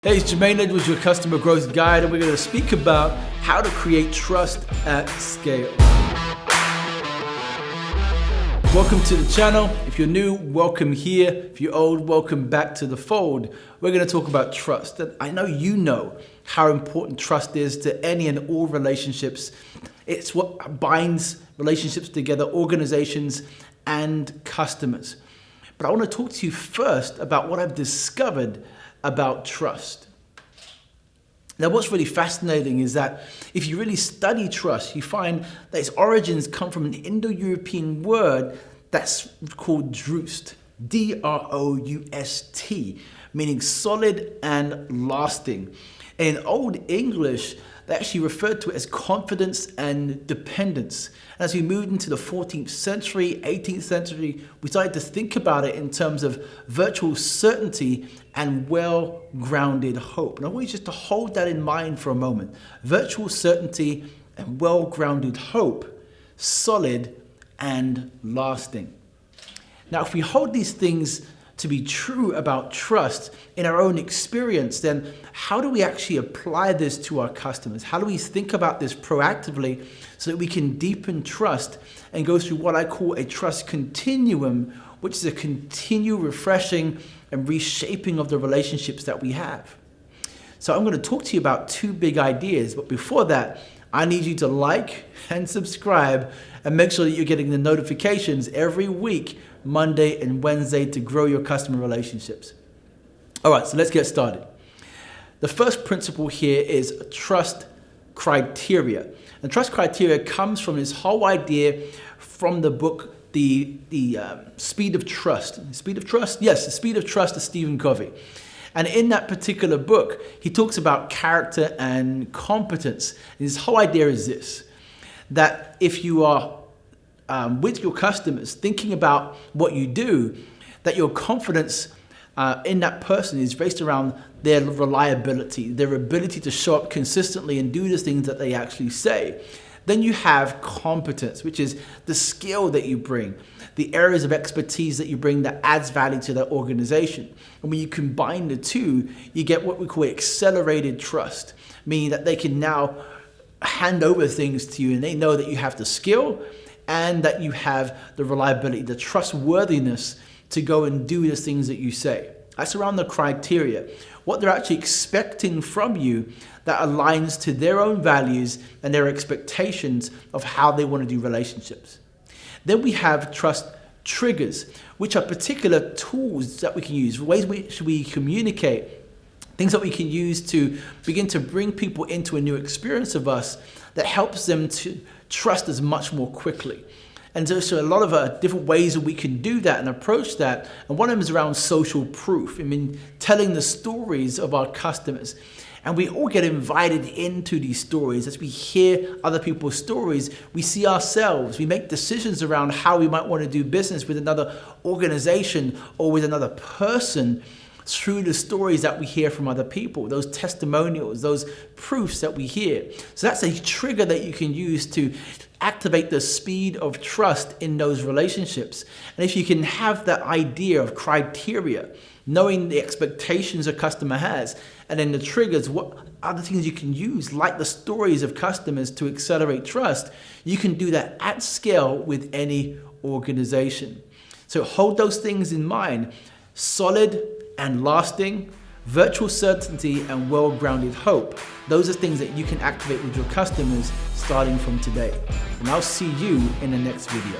Hey, it's Jermaine Edwards, your customer growth guide, and we're going to speak about how to create trust at scale. Welcome to the channel. If you're new, welcome here. If you're old, welcome back to the fold. We're going to talk about trust. And I know you know how important trust is to any and all relationships. It's what binds relationships together, organizations and customers. But I want to talk to you first about what I've discovered about trust. Now, what's really fascinating is that if you really study trust, you find that its origins come from an Indo-European word that's called droust, D-R-O-U-S-T, meaning solid and lasting. In Old English, they actually referred to it as confidence and dependence. And as we moved into the 14th century, 18th century, we started to think about it in terms of virtual certainty and well-grounded hope. And I want you just to hold that in mind for a moment. Virtual certainty and well-grounded hope, solid and lasting. Now, if we hold these things to be true about trust in our own experience, then how do we actually apply this to our customers? How do we think about this proactively so that we can deepen trust and go through what I call a trust continuum, which is a continual refreshing and reshaping of the relationships that we have? So I'm going to talk to you about two big ideas, but before that, I need you to like and subscribe and make sure that you're getting the notifications every week, Monday and Wednesday, to grow your customer relationships. All right, so let's get started. The first principle here is trust criteria. And trust criteria comes from this whole idea from the book, The Speed of Trust. Speed of Trust? Yes, The Speed of Trust of Stephen Covey. And in that particular book, he talks about character and competence. And his whole idea is this, that if you are with your customers, thinking about what you do, that your confidence in that person is based around their reliability, their ability to show up consistently and do the things that they actually say. Then you have competence, which is the skill that you bring, the areas of expertise that you bring that adds value to that organization. And when you combine the two, you get what we call accelerated trust, meaning that they can now hand over things to you and they know that you have the skill and that you have the reliability, the trustworthiness to go and do the things that you say. That's around the criteria, what they're actually expecting from you that aligns to their own values and their expectations of how they want to do relationships. Then we have trust triggers, which are particular tools that we can use, ways which we communicate, things that we can use to begin to bring people into a new experience of us that helps them to trust us much more quickly. And so a lot of different ways that we can do that and approach that. And one of them is around social proof. I mean, telling the stories of our customers. And we all get invited into these stories. As we hear other people's stories, we see ourselves. We make decisions around how we might want to do business with another organization or with another person through the stories that we hear from other people, those testimonials, those proofs that we hear. So that's a trigger that you can use to activate the speed of trust in those relationships. And if you can have that idea of criteria, knowing the expectations a customer has, and then the triggers, what other things you can use, like the stories of customers to accelerate trust, you can do that at scale with any organization. So hold those things in mind: solid and lasting, virtual certainty, and well-grounded hope. Those are things that you can activate with your customers starting from today. And I'll see you in the next video.